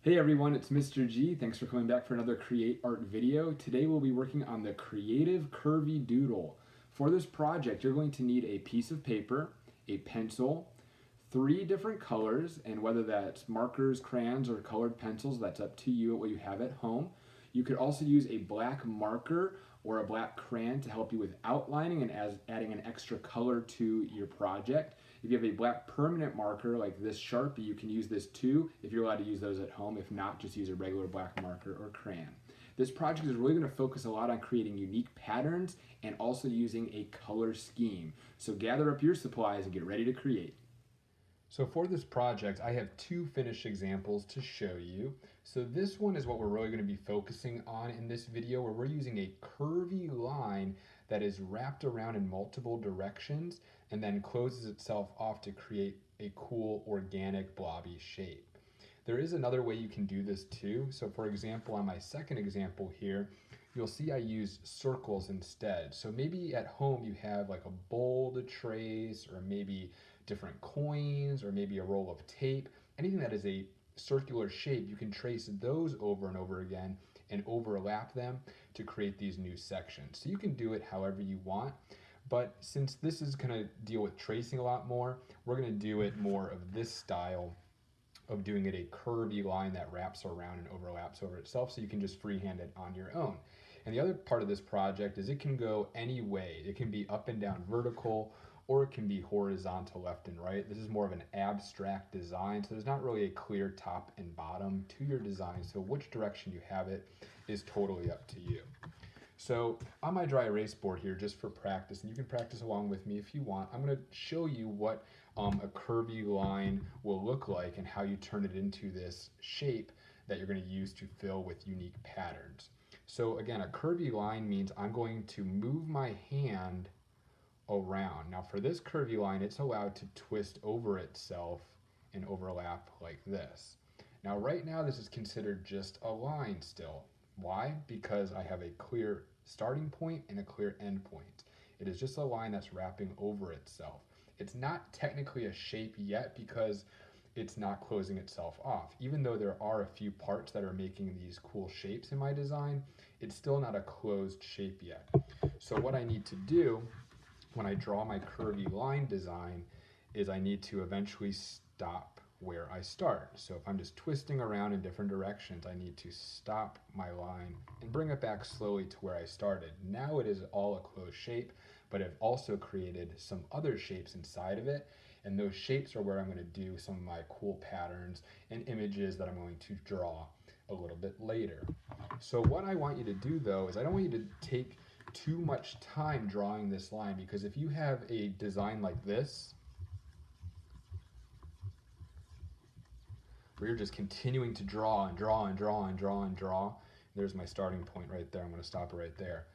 Hey everyone, it's Mr. G. Thanks for coming back for another Create Art video. Today we'll be working on the Creative Curvy Doodle. For this project, you're going to need a piece of paper, a pencil, 3 different colors, and whether that's markers, crayons, or colored pencils, that's up to you at what you have at home. You could also use a black marker or a black crayon to help you with outlining and adding an extra color to your project. If you have a black permanent marker like this Sharpie, you can use this too if you're allowed to use those at home. If not, just use a regular black marker or crayon. This project is really going to focus a lot on creating unique patterns and also using a color scheme. So gather up your supplies and get ready to create. So for this project, I have 2 finished examples to show you. So this one is what we're really going to be focusing on in this video, where we're using a curvy line that is wrapped around in multiple directions and then closes itself off to create a cool organic blobby shape. There is another way you can do this too. So for example, on my second example here, you'll see I use circles instead. So maybe at home you have like a bowl to trace, or maybe different coins, or maybe a roll of tape. Anything that is a circular shape, you can trace those over and over again and overlap them to create these new sections. So you can do it however you want, but since this is going to deal with tracing a lot more, we're going to do it more of this style of doing it a curvy line that wraps around and overlaps over itself, so you can just freehand it on your own. And the other part of this project is it can go any way. It can be up and down vertical, or it can be horizontal left and right. This is more of an abstract design, so there's not really a clear top and bottom to your design, so which direction you have it is totally up to you. So on my dry erase board here, just for practice, and you can practice along with me if you want, I'm going to show you what a curvy line will look like and how you turn it into this shape that you're going to use to fill with unique patterns. So again, a curvy line means I'm going to move my hand around. Now for this curvy line, it's allowed to twist over itself and overlap like this. Now right now this is considered just a line still. Why? Because I have a clear starting point and a clear end point. It is just a line that's wrapping over itself. It's not technically a shape yet because it's not closing itself off. Even though there are a few parts that are making these cool shapes in my design, it's still not a closed shape yet. So what I need to do when I draw my curvy line design is I need to eventually stop where I start. So if I'm just twisting around in different directions, I need to stop my line and bring it back slowly to where I started. Now it is all a closed shape, but I've also created some other shapes inside of it, and those shapes are where I'm going to do some of my cool patterns and images that I'm going to draw a little bit later. So what I want you to do though is I don't want you to take too much time drawing this line, because if you have a design like this where you're just continuing to draw and draw and draw and draw and draw, there's my starting point right there. I'm going to stop it right there.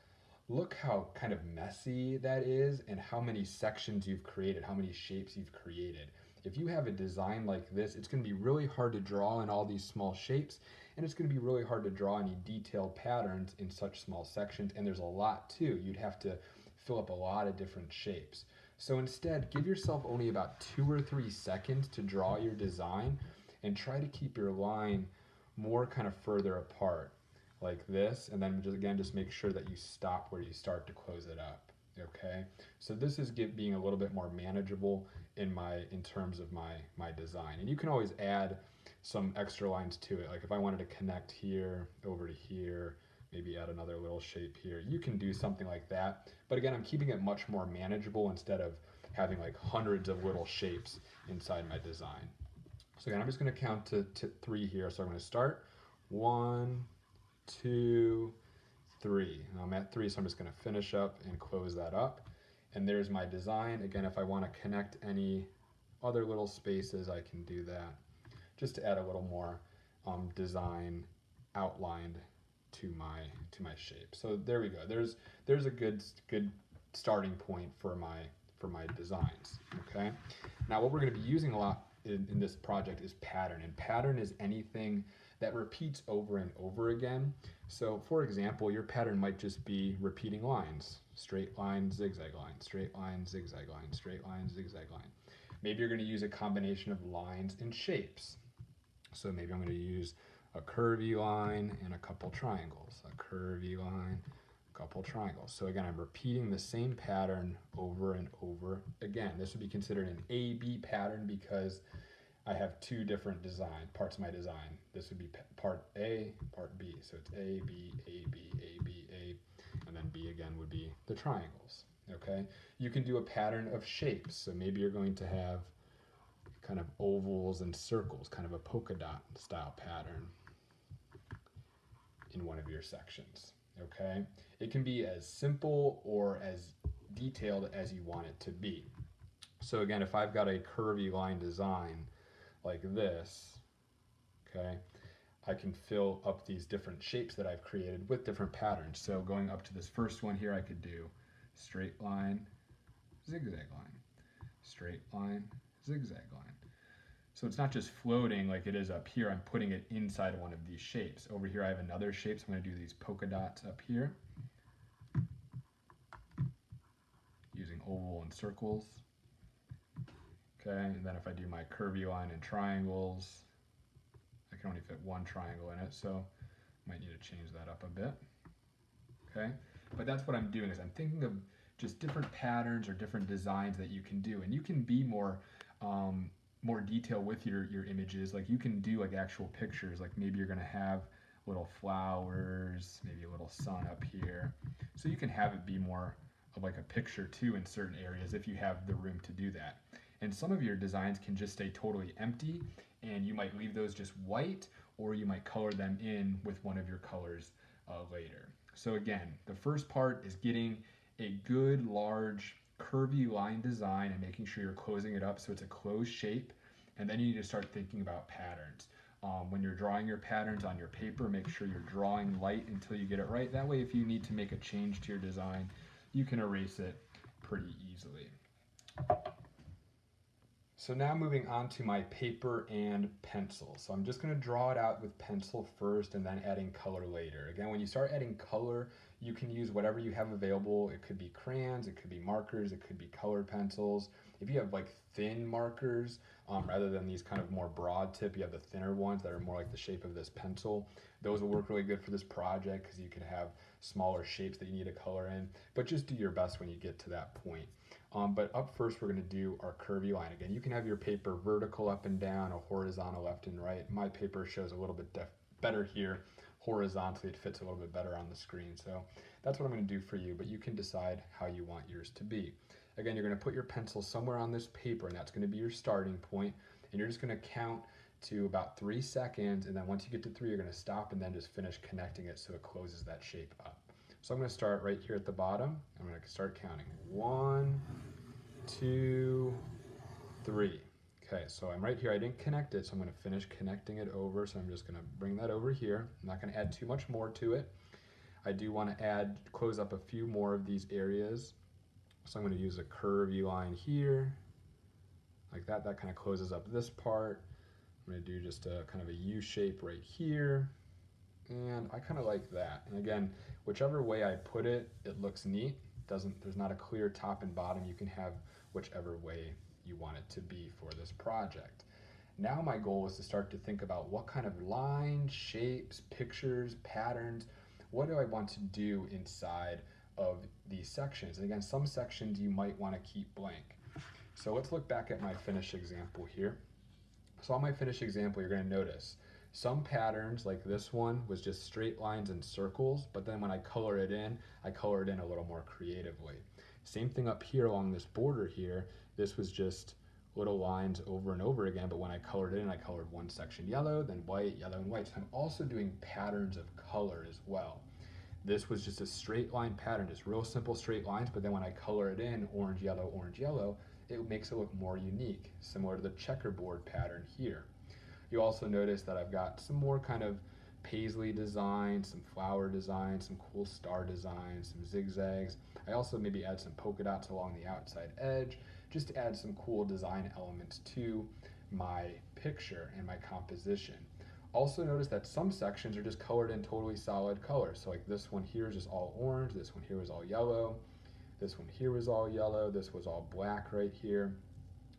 Look how kind of messy that is and how many sections you've created, how many shapes you've created. If you have a design like this, it's going to be really hard to draw in all these small shapes, and it's going to be really hard to draw any detailed patterns in such small sections, and there's a lot too. You'd have to fill up a lot of different shapes. So instead, give yourself only about 2 or 3 seconds to draw your design, and try to keep your line more kind of further apart like this, and then just make sure that you stop where you start to close it up. Okay, so this is being a little bit more manageable in terms of my design, and you can always add some extra lines to it. Like if I wanted to connect here over to here, maybe add another little shape here, you can do something like that. But again, I'm keeping it much more manageable instead of having like hundreds of little shapes inside my design. So again, I'm just going to count to 3 here. So I'm going to start 1, 2, 3. And I'm at 3, so I'm just going to finish up and close that up. And there's my design. Again, if I want to connect any other little spaces, I can do that, just to add a little more design outlined to my shape. So there we go. There's a good starting point for my designs. Okay. Now what we're going to be using a lot in this project is pattern, and pattern is anything that repeats over and over again. So for example, your pattern might just be repeating lines: straight line, zigzag line, straight line, zigzag line, straight line, zigzag line. Maybe you're going to use a combination of lines and shapes. So maybe I'm going to use a curvy line, and a couple triangles. A curvy line, a couple triangles. So again, I'm repeating the same pattern over and over again. This would be considered an A-B pattern because I have two different parts of my design. This would be part A, part B. So it's A, B, A, B, A, B, A, and then B again would be the triangles, okay? You can do a pattern of shapes. So maybe you're going to have kind of ovals and circles, kind of a polka dot style pattern in one of your sections, okay? It can be as simple or as detailed as you want it to be. So again, if I've got a curvy line design like this, okay, I can fill up these different shapes that I've created with different patterns. So going up to this first one here, I could do straight line, zigzag line, straight line, zigzag line. So it's not just floating like it is up here, I'm putting it inside one of these shapes. Over here I have another shape, so I'm going to do these polka dots up here, using oval and circles. Okay, and then if I do my curvy line and triangles, I can only fit one triangle in it, so I might need to change that up a bit. Okay, but that's what I'm doing, is I'm thinking of just different patterns or different designs that you can do, and you can be more detail with your images. Like you can do like actual pictures, like maybe you're gonna have little flowers, maybe a little sun up here, so you can have it be more of like a picture too in certain areas if you have the room to do that. And some of your designs can just stay totally empty, and you might leave those just white, or you might color them in with one of your colors later. So again, the first part is getting a good large curvy line design and making sure you're closing it up so it's a closed shape. And then you need to start thinking about patterns. When you're drawing your patterns on your paper, make sure you're drawing light until you get it right. That way, if you need to make a change to your design, you can erase it pretty easily. So now moving on to my paper and pencil. So I'm just going to draw it out with pencil first and then adding color later. Again, when you start adding color, you can use whatever you have available. It could be crayons, it could be markers, it could be colored pencils. If you have like thin markers, rather than these kind of more broad tip, you have the thinner ones that are more like the shape of this pencil. Those will work really good for this project because you can have smaller shapes that you need to color in, but just do your best when you get to that point. But up first, we're going to do our curvy line. Again, you can have your paper vertical up and down or horizontal left and right. My paper shows a little bit better here horizontally. It fits a little bit better on the screen. So that's what I'm going to do for you, but you can decide how you want yours to be. Again, you're going to put your pencil somewhere on this paper, and that's going to be your starting point. And you're just going to count to about 3 seconds, and then once you get to 3, you're going to stop and then just finish connecting it so it closes that shape up. So I'm going to start right here at the bottom. I'm going to start counting. 1, 2, 3. Okay, so I'm right here. I didn't connect it, so I'm going to finish connecting it over. So I'm just going to bring that over here. I'm not going to add too much more to it. I do want to close up a few more of these areas. So I'm going to use a curvy line here, like that. That kind of closes up this part. I'm going to do just a kind of a U shape right here. And I kind of like that. And again, whichever way I put it, it looks neat. There's not a clear top and bottom. You can have whichever way you want it to be for this project. Now my goal is to start to think about what kind of lines, shapes, pictures, patterns, what do I want to do inside of these sections. And again, some sections you might want to keep blank. So let's look back at my finished example here. So on my finished example, you're going to notice some patterns, like this one, was just straight lines and circles, but then when I color it in, I color it in a little more creatively. Same thing up here along this border here. This was just little lines over and over again, but when I colored it in, I colored one section yellow, then white, yellow, and white. So I'm also doing patterns of color as well. This was just a straight line pattern, just real simple straight lines, but then when I color it in orange, yellow, it makes it look more unique, similar to the checkerboard pattern here. You also notice that I've got some more kind of paisley designs, some flower designs, some cool star designs, some zigzags. I also maybe add some polka dots along the outside edge, just to add some cool design elements to my picture and my composition. Also notice that some sections are just colored in totally solid colors. So like this one here is just all orange, this one here is all yellow, this one here was all yellow, this was all black right here.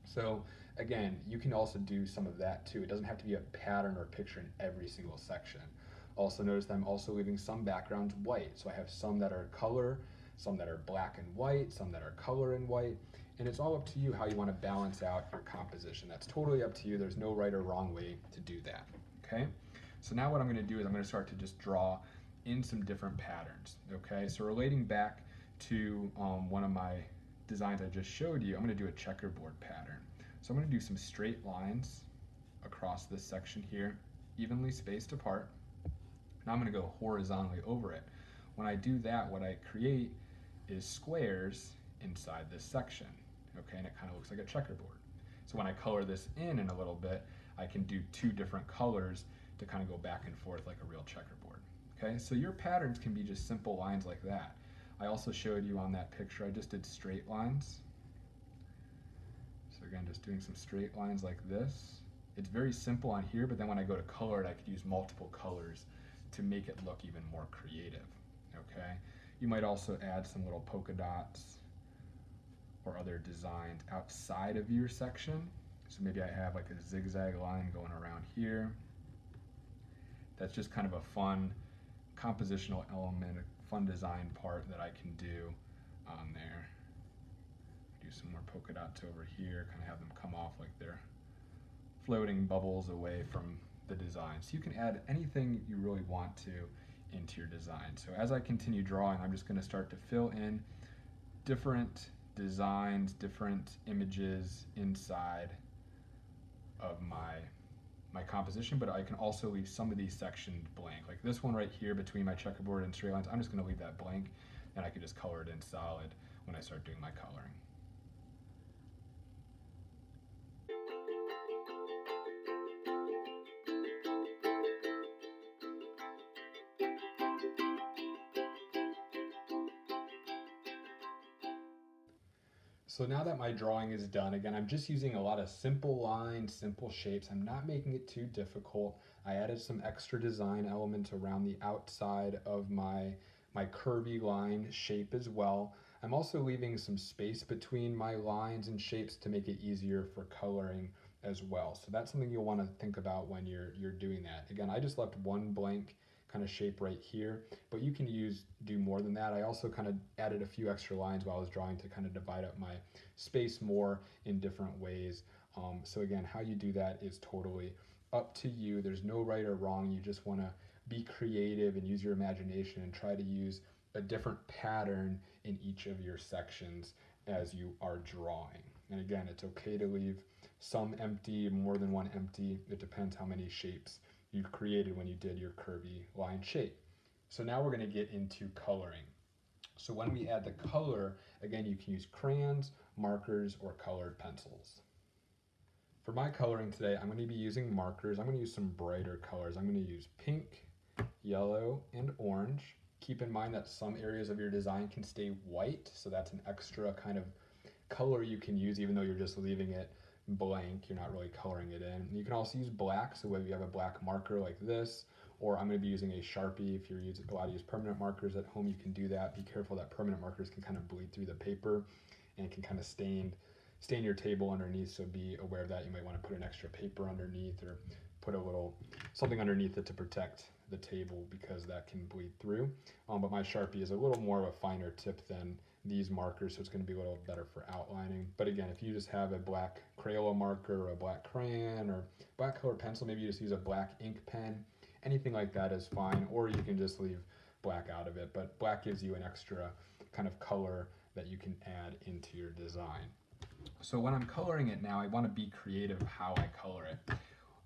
So again, you can also do some of that too. It doesn't have to be a pattern or picture in every single section. Also notice that I'm also leaving some backgrounds white. So I have some that are color, some that are black and white, some that are color and white. And it's all up to you how you want to balance out your composition. That's totally up to you. There's no right or wrong way to do that. Okay? So now what I'm going to do is I'm going to start to just draw in some different patterns. Okay? So relating back to one of my designs I just showed you, I'm going to do a checkerboard pattern. So I'm going to do some straight lines across this section here, evenly spaced apart. Now I'm going to go horizontally over it. When I do that, what I create is squares inside this section. Okay, and it kind of looks like a checkerboard. So when I color this in a little bit, I can do two different colors to kind of go back and forth like a real checkerboard. Okay, so your patterns can be just simple lines like that. I also showed you on that picture, I just did straight lines. So again, just doing some straight lines like this. It's very simple on here, but then when I go to color it, I could use multiple colors to make it look even more creative. Okay, you might also add some little polka dots or other designs outside of your section. So maybe I have like a zigzag line going around here. That's just kind of a fun compositional element, a fun design part that I can do on there. Do some more polka dots over here, kind of have them come off like they're floating bubbles away from the design. So you can add anything you really want to into your design. So as I continue drawing, I'm just going to start to fill in different designs, different images inside of my composition, but I can also leave some of these sections blank. Like this one right here between my checkerboard and straight lines, I'm just going to leave that blank, and I can just color it in solid when I start doing my coloring. So now that my drawing is done, again, I'm just using a lot of simple lines, simple shapes. I'm not making it too difficult. I added some extra design elements around the outside of my curvy line shape as well. I'm also leaving some space between my lines and shapes to make it easier for coloring as well. So that's something you'll want to think about when you're doing that. Again, I just left one blank kind of shape right here, but you can do more than that. I also kind of added a few extra lines while I was drawing to kind of divide up my space more in different ways. So again, how you do that is totally up to you. There's no right or wrong. You just want to be creative and use your imagination and try to use a different pattern in each of your sections as you are drawing. And again, it's okay to leave some empty, more than one empty. It depends how many shapes you created when you did your curvy line shape. So now we're going to get into coloring. So when we add the color, again, you can use crayons, markers, or colored pencils. For my coloring today, I'm going to be using markers. I'm going to use some brighter colors. I'm going to use pink, yellow, and orange. Keep in mind that some areas of your design can stay white, so that's an extra kind of color you can use even though you're just leaving it blank, you're not really coloring it in. You can also use black, so whether you have a black marker like this, or I'm going to be using a Sharpie. If you're allowed to use permanent markers at home, you can do that. Be careful that permanent markers can kind of bleed through the paper and can kind of stain your table underneath, so be aware of that. You might want to put an extra paper underneath or put a little something underneath it to protect the table because that can bleed through. But my Sharpie is a little more of a finer tip than these markers, so it's going to be a little better for outlining. But again, if you just have a black Crayola marker or a black crayon or black colored pencil, maybe you just use a black ink pen, anything like that is fine, or you can just leave black out of it. But black gives you an extra kind of color that you can add into your design. So when I'm coloring it now, I want to be creative how I color it.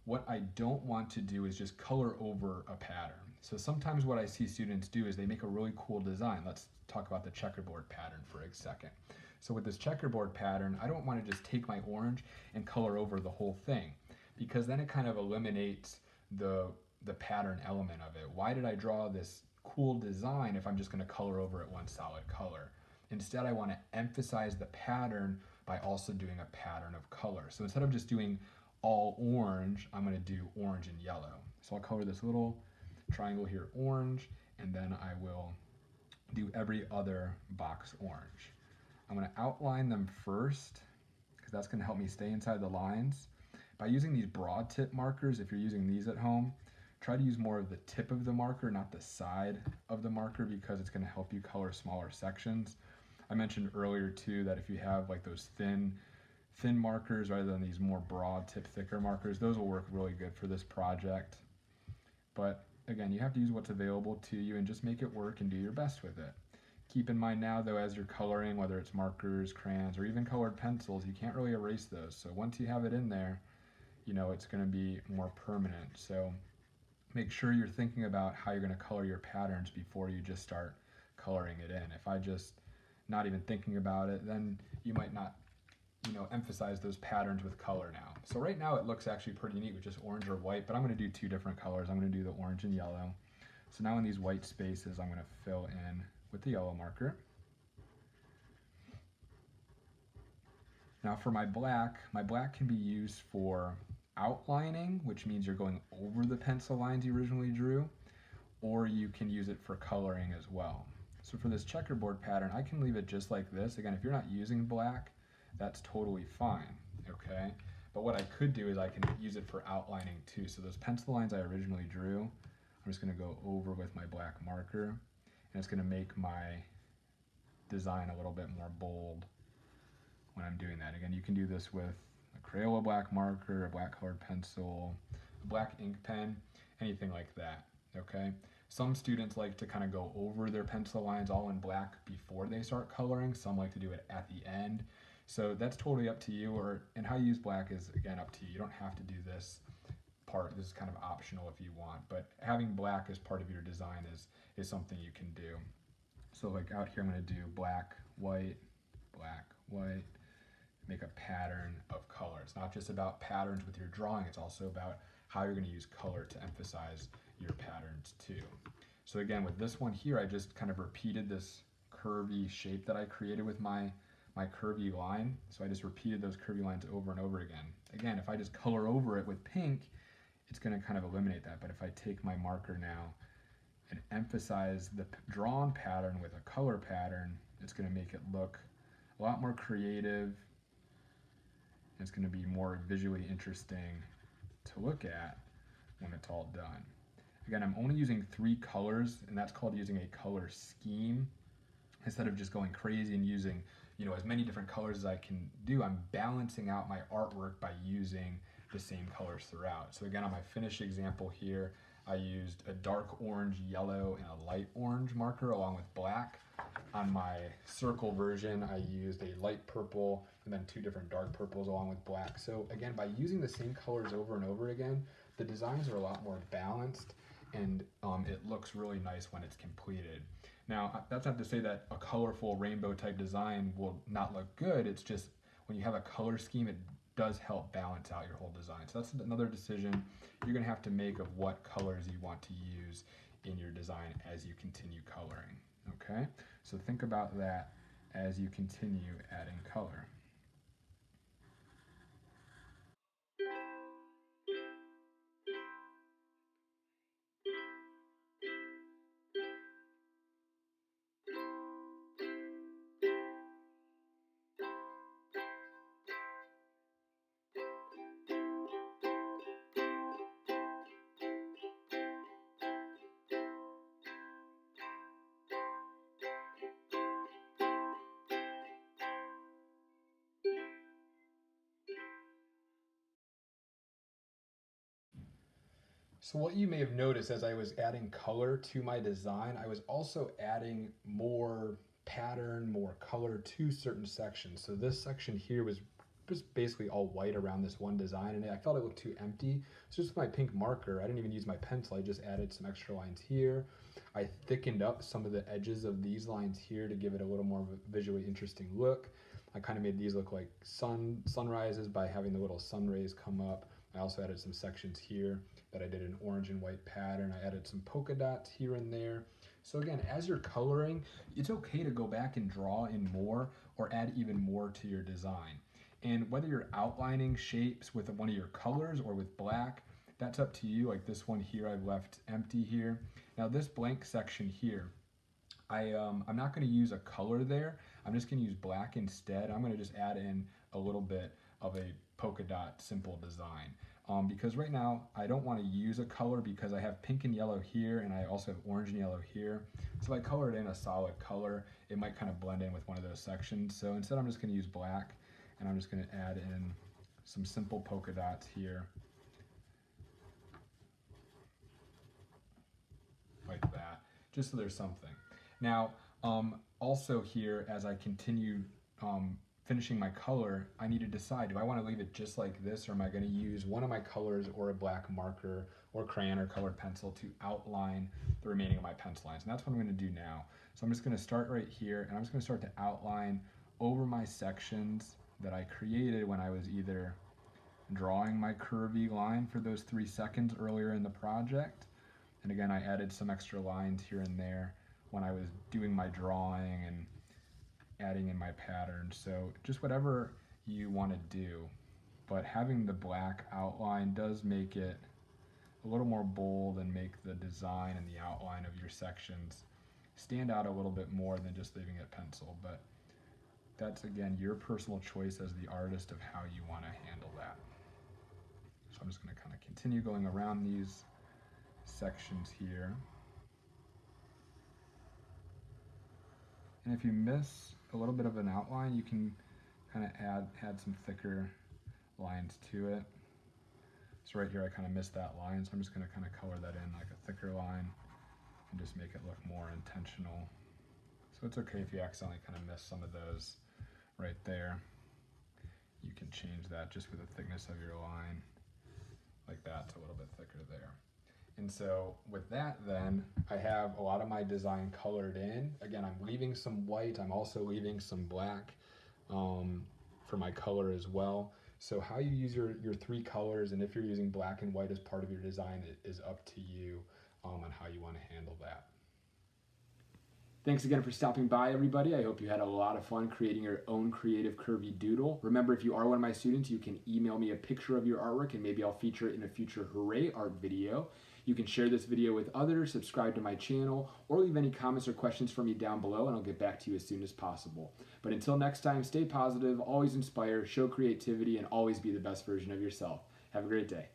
What I don't want to do is just color over a pattern. So sometimes what I see students do is they make a really cool design. Let's talk about the checkerboard pattern for a second. So with this checkerboard pattern, I don't want to just take my orange and color over the whole thing, because then it kind of eliminates the pattern element of it. Why did I draw this cool design if I'm just going to color over it one solid color? Instead, I want to emphasize the pattern by also doing a pattern of color. So instead of just doing all orange, I'm going to do orange and yellow. So I'll color this little triangle here orange, and then I will do every other box orange. I'm going to outline them first because That's going to help me stay inside the lines. By using these broad tip markers, if you're using these at home, try to use more of the tip of the marker, not the side of the marker, because it's going to help you color smaller sections. I mentioned earlier too that if you have like those thin markers rather than these more broad tip, thicker markers, those will work really good for this project. But again, you have to use what's available to you and just make it work and do your best with it. Keep in mind now though, as you're coloring, whether it's markers, crayons, or even colored pencils, you can't really erase those. So once you have it in there, you know it's going to be more permanent. So make sure you're thinking about how you're going to color your patterns before you just start coloring it in. If I just not even thinking about it, then you might not, you know, emphasize those patterns with color now. So right now it looks actually pretty neat with just orange or white, but I'm going to do two different colors. I'm going to do the orange and yellow. So now in these white spaces, I'm going to fill in with the yellow marker. Now for my black can be used for outlining, which means you're going over the pencil lines you originally drew, or you can use it for coloring as well. So for this checkerboard pattern, I can leave it just like this. Again, if you're not using black, that's totally fine, okay? But what I could do is I can use it for outlining too. So those pencil lines I originally drew, I'm just gonna go over with my black marker, and it's gonna make my design a little bit more bold when I'm doing that. Again, you can do this with a Crayola black marker, a black colored pencil, a black ink pen, anything like that, okay? Some students like to kind of go over their pencil lines all in black before they start coloring. Some like to do it at the end. So that's totally up to you, and how you use black is, again, up to you. You don't have to do this part. This is kind of optional if you want, but having black as part of your design is something you can do. So like out here, I'm going to do black, white, make a pattern of color. It's not just about patterns with your drawing, it's also about how you're going to use color to emphasize your patterns too. So again, with this one here, I just kind of repeated this curvy shape that I created with my curvy line. So I just repeated those curvy lines over and over again. Again, if I just color over it with pink, it's going to kind of eliminate that. But if I take my marker now and emphasize the drawn pattern with a color pattern, it's going to make it look a lot more creative. It's going to be more visually interesting to look at when it's all done. Again, I'm only using 3 colors, and that's called using a color scheme. Instead of just going crazy and using, you know, as many different colors as I can do, I'm balancing out my artwork by using the same colors throughout. So again, on my finished example here, I used a dark orange, yellow, and a light orange marker along with black. On my circle version, I used a light purple and then 2 different dark purples along with black. So again, by using the same colors over and over again, the designs are a lot more balanced, and it looks really nice when it's completed. Now, that's not to say that a colorful rainbow type design will not look good. It's just when you have a color scheme, it does help balance out your whole design. So that's another decision you're going to have to make of what colors you want to use in your design as you continue coloring. Okay, so think about that as you continue adding color. So what you may have noticed as I was adding color to my design, I was also adding more pattern, more color to certain sections. So this section here was just basically all white around this one design, and I felt it looked too empty. So just with my pink marker, I didn't even use my pencil, I just added some extra lines here. I thickened up some of the edges of these lines here to give it a little more of a visually interesting look. I kind of made these look like sunrises by having the little sun rays come up. I also added some sections here that I did an orange and white pattern. I added some polka dots here and there. So again, as you're coloring, it's okay to go back and draw in more or add even more to your design. And whether you're outlining shapes with one of your colors or with black, that's up to you. Like this one here, I've left empty here. Now this blank section here, I'm not going to use a color there. I'm just going to use black instead. I'm going to just add in a little bit of a polka dot simple design. Because right now I don't want to use a color because I have pink and yellow here and I also have orange and yellow here. So if I color it in a solid color, it might kind of blend in with one of those sections. So instead I'm just going to use black, and I'm just going to add in some simple polka dots here. Like that, just so there's something. Now, also here, as I continue finishing my color, I need to decide, do I want to leave it just like this, or am I going to use one of my colors or a black marker or crayon or colored pencil to outline the remaining of my pencil lines? And that's what I'm going to do now. So I'm just going to start right here, and I'm just going to start to outline over my sections that I created when I was either drawing my curvy line for those 3 seconds earlier in the project. And again, I added some extra lines here and there when I was doing my drawing and adding in my pattern. So just whatever you want to do, but having the black outline does make it a little more bold and make the design and the outline of your sections stand out a little bit more than just leaving it pencil. But that's, again, your personal choice as the artist of how you want to handle that. So I'm just going to kind of continue going around these sections here. And if you miss a little bit of an outline, you can kind of add some thicker lines to it. So right here I kind of missed that line, so I'm just going to kind of color that in like a thicker line and just make it look more intentional. So it's okay if you accidentally kind of miss some of those right there. You can change that just with the thickness of your line. Like that, it's a little bit thicker there. And so with that, then I have a lot of my design colored in. Again, I'm leaving some white. I'm also leaving some black for my color as well. So how you use your 3 colors, and if you're using black and white as part of your design, it is up to you on how you want to handle that. Thanks again for stopping by, everybody. I hope you had a lot of fun creating your own creative curvy doodle. Remember, if you are one of my students, you can email me a picture of your artwork and maybe I'll feature it in a future Hooray Art video. You can share this video with others, subscribe to my channel, or leave any comments or questions for me down below and I'll get back to you as soon as possible. But until next time, stay positive, always inspire, show creativity, and always be the best version of yourself. Have a great day.